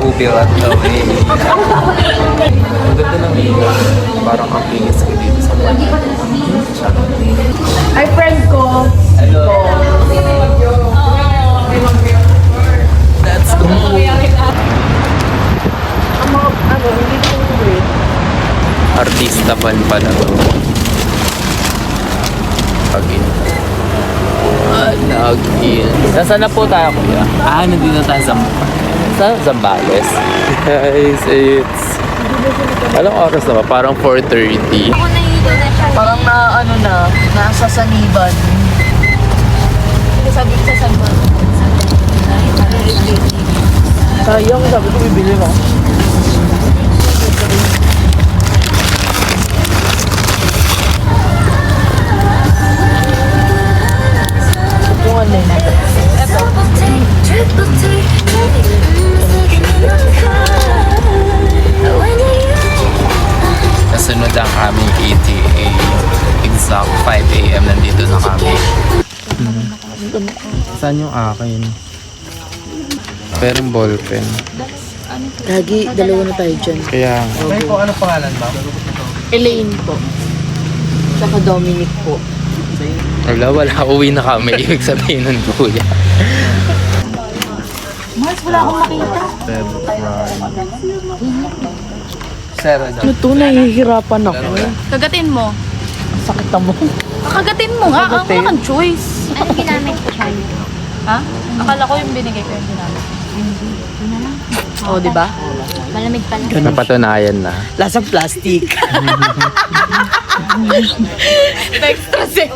ubirat daw eh. Ang ganda ng ilaw. Parang ang kinis ko dito sa bahay. Ay, friend ko. Hello. Let's go. Ang mga, hindi ko ulit. Artista pa pala to. Pag-in. Login. Nasaan na po tayo, kuya? Nandito tayo sa Zambales. Guys, it's... Anong oras na ba? Parang 4:30. Ako nahihilo na siya. Parang nasa saniban. Sabi ko sa San Sayang, sabi ko bibili mo. Supungan na yun. Eto. Nasunod ang aming ETA. Exact 5 AM nandito na kami. Saan yung akin? Pero yung ballpen. Lagi, dalawa na tayo dyan. Kaya... May po, ano pangalan ba? Elaine po. Saka Dominic po. Wala. Uwi na kami. Ibig sabihin nun, kuya. Mars, wala akong makita. Sarah daw. Ito, nahihirapan ako. Kagatin mo. Sakit mo. Kagatin mo nga. Ang wala kang choice. Anong ginamit ko siya? Ha? Akala ko yung binigay ko yung ginamit. Oo, di ba? Malamig pala. Napatunayan na. Lasang plastic. Extra safe.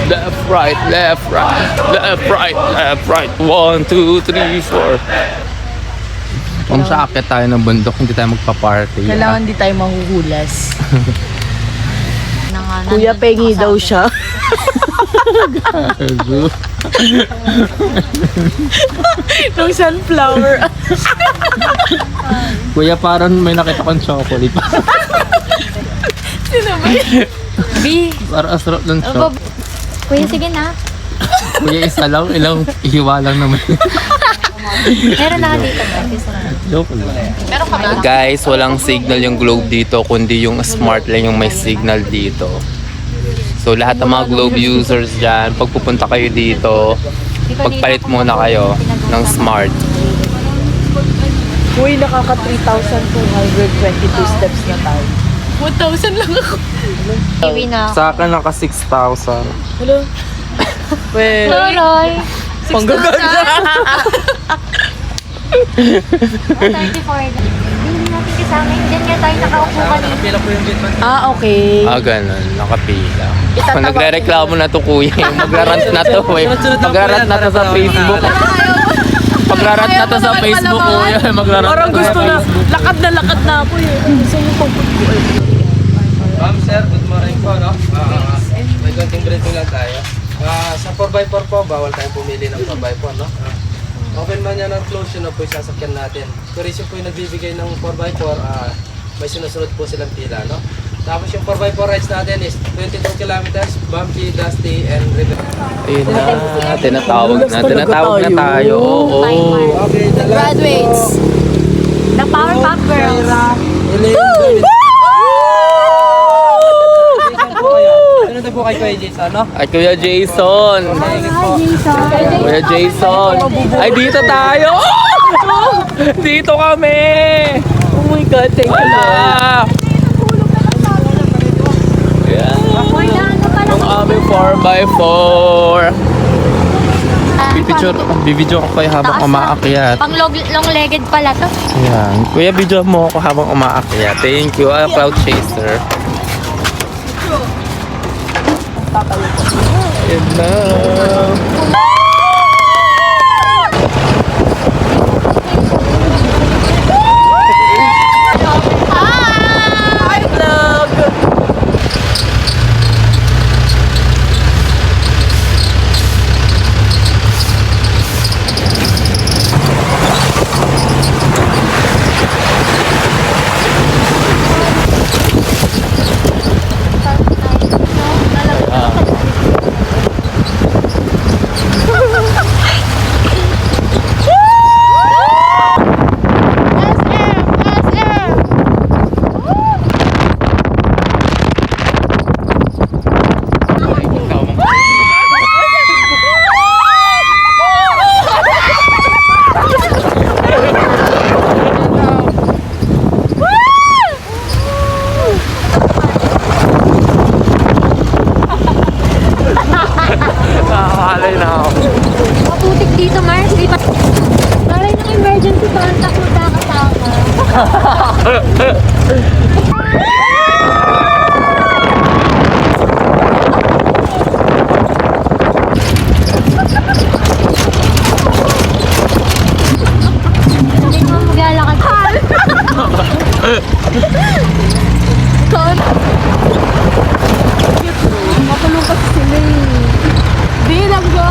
Left, right, left, right. Left, right, left, right. 1, 2, 3, 4. Kung sa akit tayo ng bundok, hindi tayo magpa-party. Kailangan di tayo mahuhulas. Nang, Kuya, pengi daw siya. Nung sunflower. Kuya, parang may nakita kong chocolate. B. Parang asarap ng chocolate. Kuya, sige na. Kuya, isa lang, ilang hiwa lang naman. Meron na dito ba? Joke lang. Meron ka ba? Guys, walang signal yung globe dito, kundi yung smart lang yung may signal dito. So lahat ng mga globe users dyan, pag pupunta kayo dito, pagpalit muna kayo ng smart. Uy, nakaka 3,222 steps na tayo. 1,000 lang ako. Iwi na ako. Sa akin naka 6,000. Hello? Well, Roy! panggaganda. 34 na. Hindi natin kasama yun. Diyan nga tayo nakaupo kanina. Pila po yung bitman. Okay. Ganun, nakapila. Itatawag Nagre-reklamo na to, kuya. Magrarant na to, eh. Magrarant na to sa Facebook. Magrarant na to sa Facebook, kuya. Magrarant Parang na to gusto sa na, Facebook. lakad na ako eh. Gusto mo pang Ma'am, sir, good morning po, no? May konting briefing lang tayo. Sa 4x4 po, bawal tayong pumili ng 4x4, no? Open man yan ang close yun na po yung sasakyan natin. Tourism po yung nagbibigay ng 4x4, may sinusunod po silang pila, no? Tapos yung 4x4 rides natin is 22 kilometers, bumpy, dusty, and river. Ayun na, tinatawag na tayo. Oo. Okay, Graduates. The Powerpuff Girls. Ano po kay Kuya Jason, no? Ay, Kuya Jason. Kuya Jason. Ay, dito tayo. Dito kami. Oh my God, thank you. Wala. Ayan. Yung aming 4x4. Bibidyo ko kayo habang umaakyat. Pang long-legged pala to. Ayan. Kuya, video mo ako habang umaakyat. Thank you. Cloud chaser. Ayan na. Makulong kasi sila eh. Di lang ba?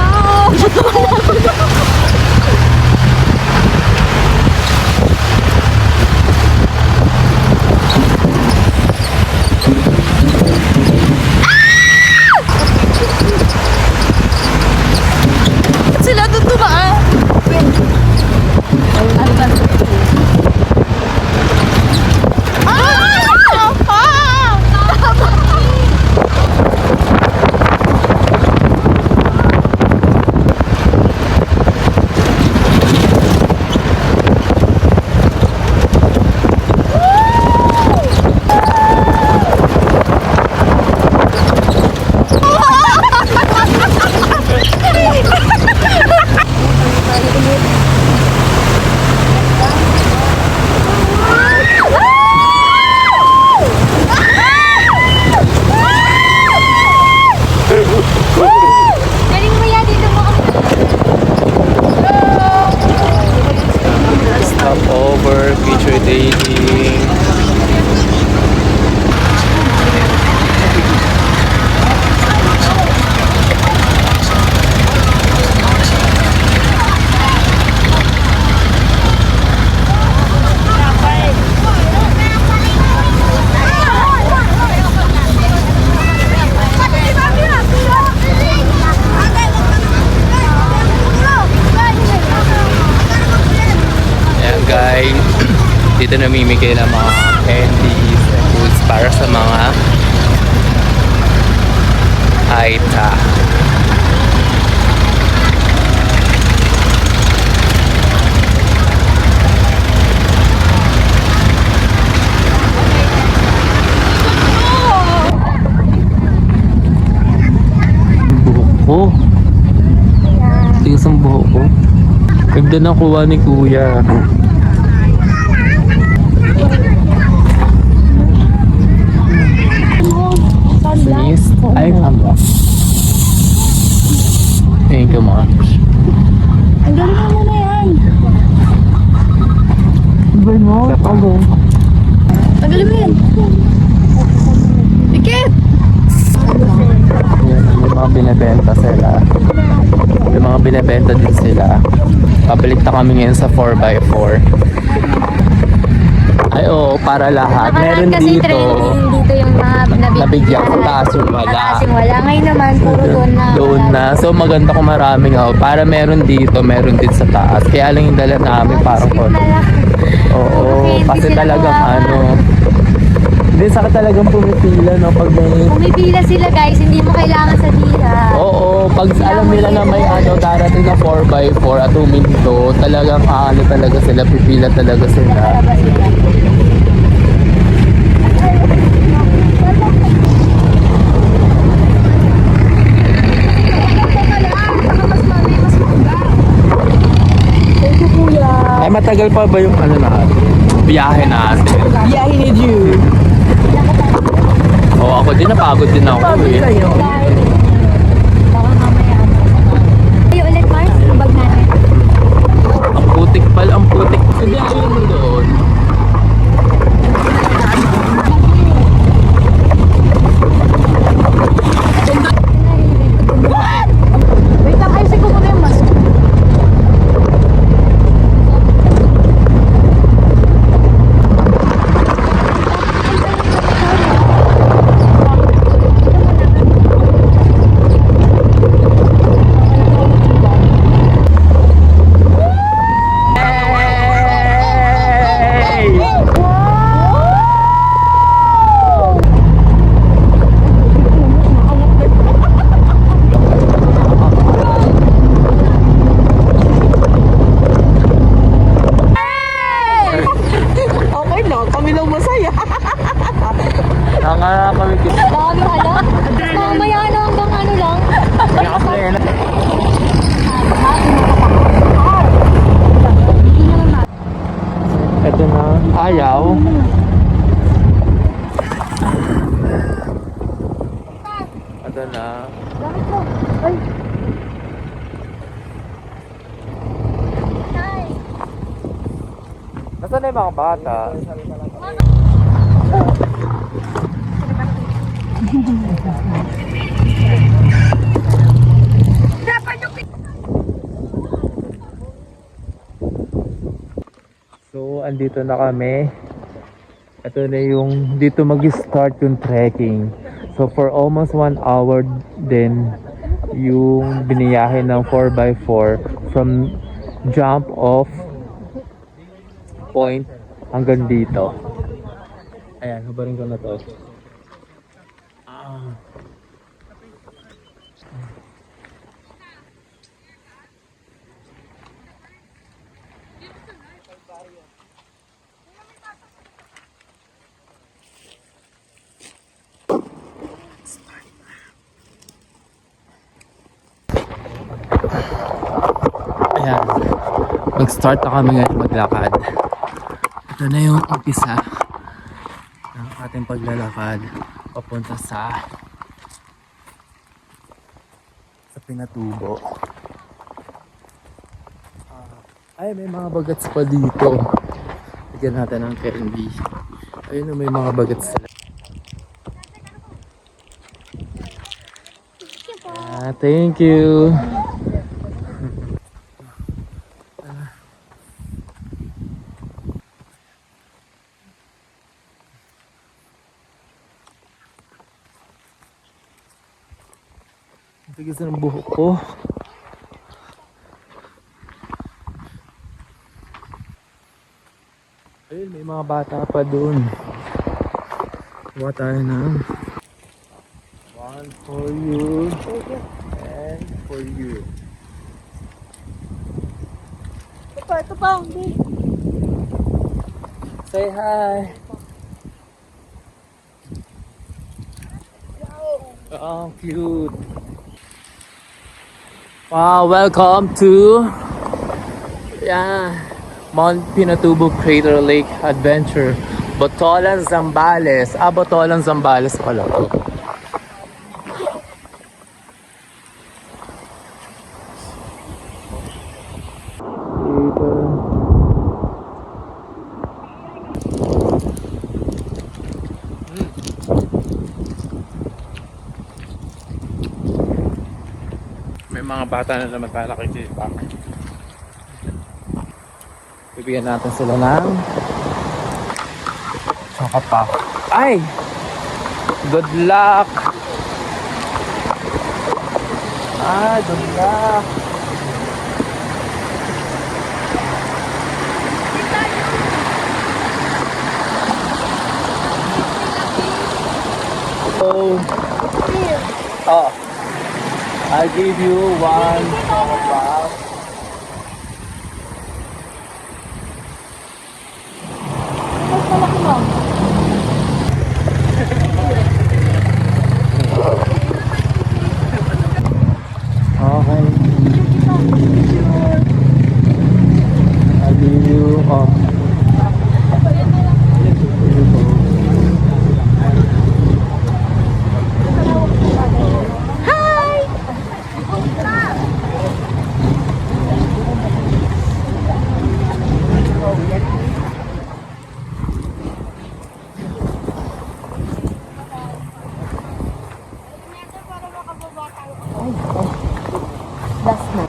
Sila doon tumaan. Galing mo yan, dito mo ako. Stop over, feature dating. Ayan guys, dito namimigay ng mga candies and foods para sa mga Aita. Buhok ko. Tigas ang buhok ko. Ganda na kuha ni Kuya. Please. Ay, kamo. Thank you much. Ang galing mo muna yan. Iba mo? Ako. Ang galing mo yan. Ikit! Yan, may mga binibenta sila. May mga binibenta din sila. Pabalik na kami ngayon sa 4x4. Ay oo, para lahat. Meron kasi dito. trending dito yung mga Nabigyan ko taas yung wala. Kasing wala. Ngayon naman, puro doon na. Doon na. So maganda kung maraming ako. Para meron dito, meron din sa taas. Kaya lang yung dala namin parang konti. Oo, Okay, hindi kasi sila talagang kawawa. ano. Hindi sa talagang pumipila no pag may. Pumipila sila guys, hindi mo kailangan sa dila. Oo, pag alam nila na may ano darating na 4x4 at 2 minuto, talagang ano talaga sila, pipila talaga sila. Palabas sila. Ay matagal pa ba yung ano natin? Biyahe natin. Biyahe ni Jude. Oo, ako din napagod din ako eh. Kayo. Baka mamaya. Kayo ulit Mars, ang bag natin. Ang putik pala, ang putik. Hindi ayaw mo doon. Wait lang, ayusin ko muna yung mask. Okay lang, kami lang masaya. Nangara kami dito. Daming ano? Mamaya na hanggang ano lang. Ito na. Ayaw. Ito na. Gamit mo. Ay. Ay. Nasaan na yung mga bata? Oh, andito na kami. Ito na yung, dito mag-start yung trekking. So for almost 1 hour din yung biniyahe ng 4x4 from jump off point hanggang dito. Ayan, hubarin ko na to. Ayan. Mag-start na kami ngayon maglakad. Ito na yung umpisa ng ating paglalakad papunta sa Pinatubo. Ay, may mga bagats pa dito. Bigyan natin ng candy. Ayun, may mga bagats sila. Thank you. Tigas ng buhok ko. Ayun, may mga bata pa dun. Kuha tayo ng one for you and for you. Ito pa, hindi. Say hi. Oh, cute. Wow, welcome to Mount Pinatubo Crater Lake Adventure. Botolan, Zambales. Botolan, Zambales pala to. May mga bata na naman tayo nakikita. Bibigyan natin sila ng chocolate pa. Ay! Good luck! Good luck! Oh, I'll give you one chocolate bar. Okay. I'll give you Last na.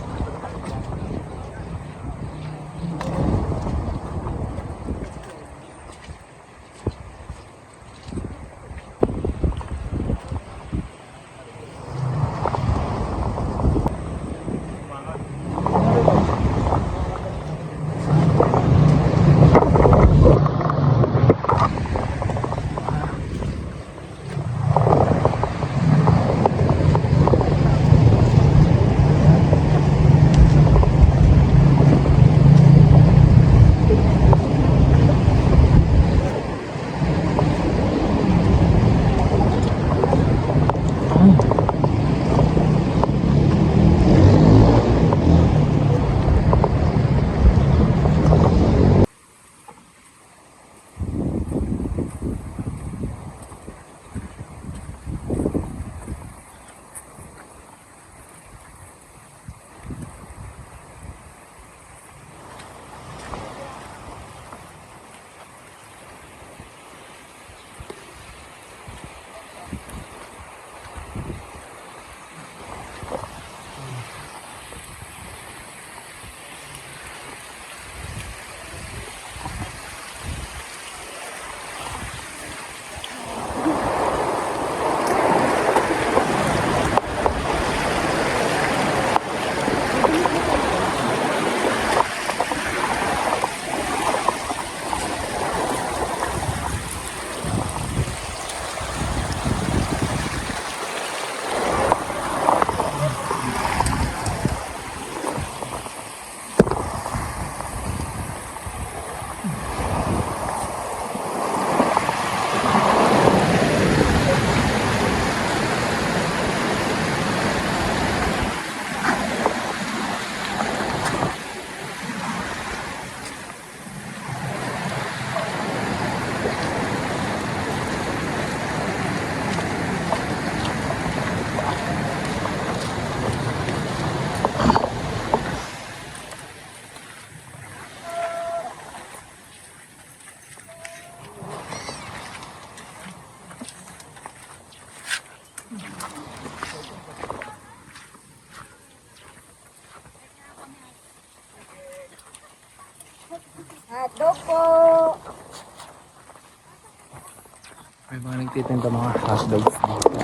Hello po. May mga nagtitinda mga hotdogs dito.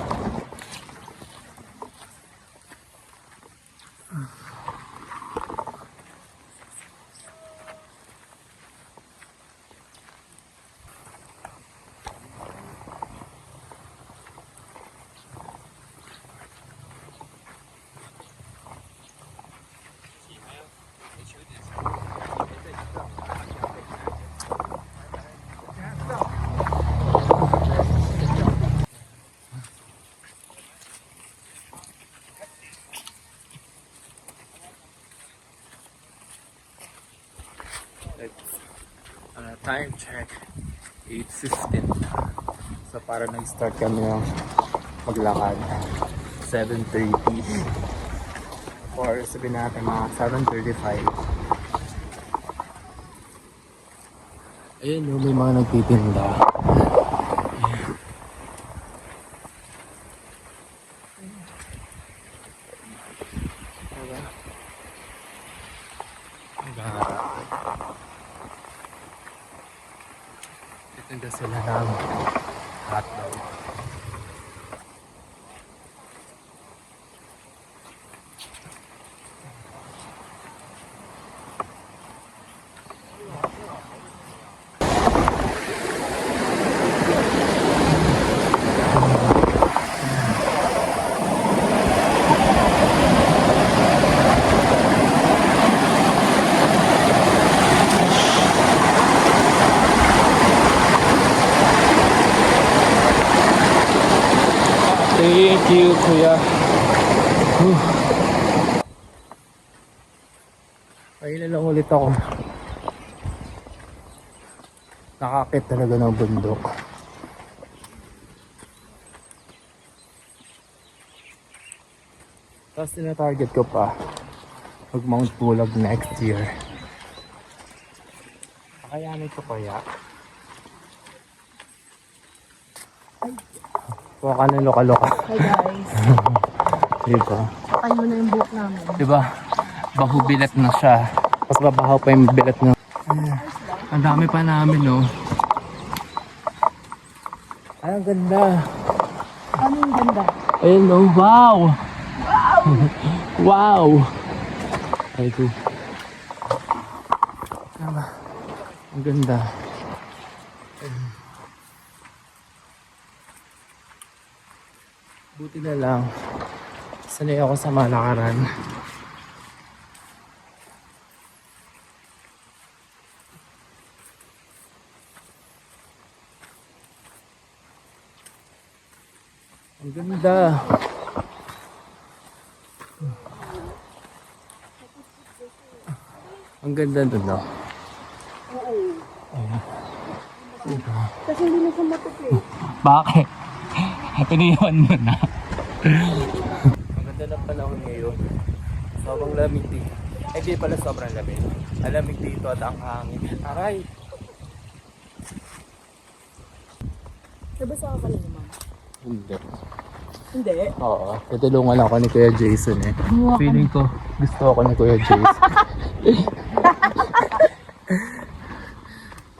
Time check, 8:15 na. So para nag-start kami ng maglakad, 7:30. Or sabihin natin mga 7:35. Ayun, no, may mga nagtitinda. Ayan. Diba? Naghaharap. Titinda sila ng hotdog. Thank you, kuya. Ayun na lang ulit ako. Nakakit talaga ng bundok. Tapos tina-target ko pa mag Mount Pulag next year. Kakayanin ko kaya? Huwag ka na loka-loka. Hi guys. Diba? Sakay mo na yung book namin. Diba? Baho bilat na siya. Mas babaho pa yung bilat na. Ang dami pa namin, no? Ay, ang ganda. Ano yung ganda? Ayun, no? Wow! Wow! Ay, ito. Tama. Ang ganda. Buti na lang. Sanay ako sa malakaran. Ang ganda. Ang ganda doon, no? Kasi hindi na siya matukli. Bakit? Piniwan mo na. Ang ganda ng panahon ngayon. Sobrang lamig dito. Eh, di pala sobrang lamig. Ang lamig dito at ang hangin. Aray! Nabasa ka pala naman. Hindi. Hindi. Oo. Tutulungan ako ni Kuya Jason eh. Feeling ko gusto ako ni Kuya Jason.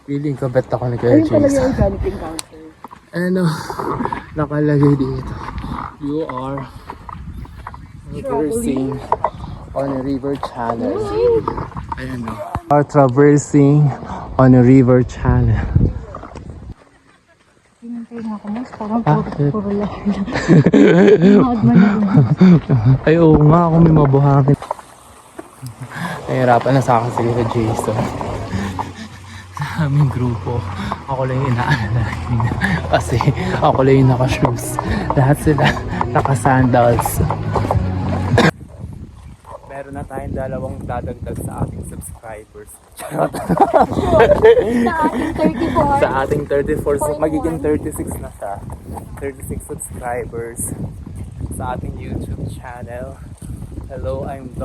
Feeling ko bet ako ni Kuya Ayun talaga Jason. yung organic encounter. Ano, nakalagay dito. You are traversing on a river channel. Ayan o. Are traversing on a river channel. Pinintay nga ako, mas parang Bakit? puro lang. Manood man ako. Ay, oo nga, ako may mabuhangin. Nahihirapan na sa akin si Kuya Jason. Sa aming grupo, ako lang yung inaalala niya. Kasi ako lang yung naka-shoes. Lahat sila naka-sandals. Meron na tayong dalawang dadagdag sa ating subscribers. Charot. Sa ating 34. Sa ating 34, so magiging 36 na siya. 36 subscribers sa ating YouTube channel. Hello, I'm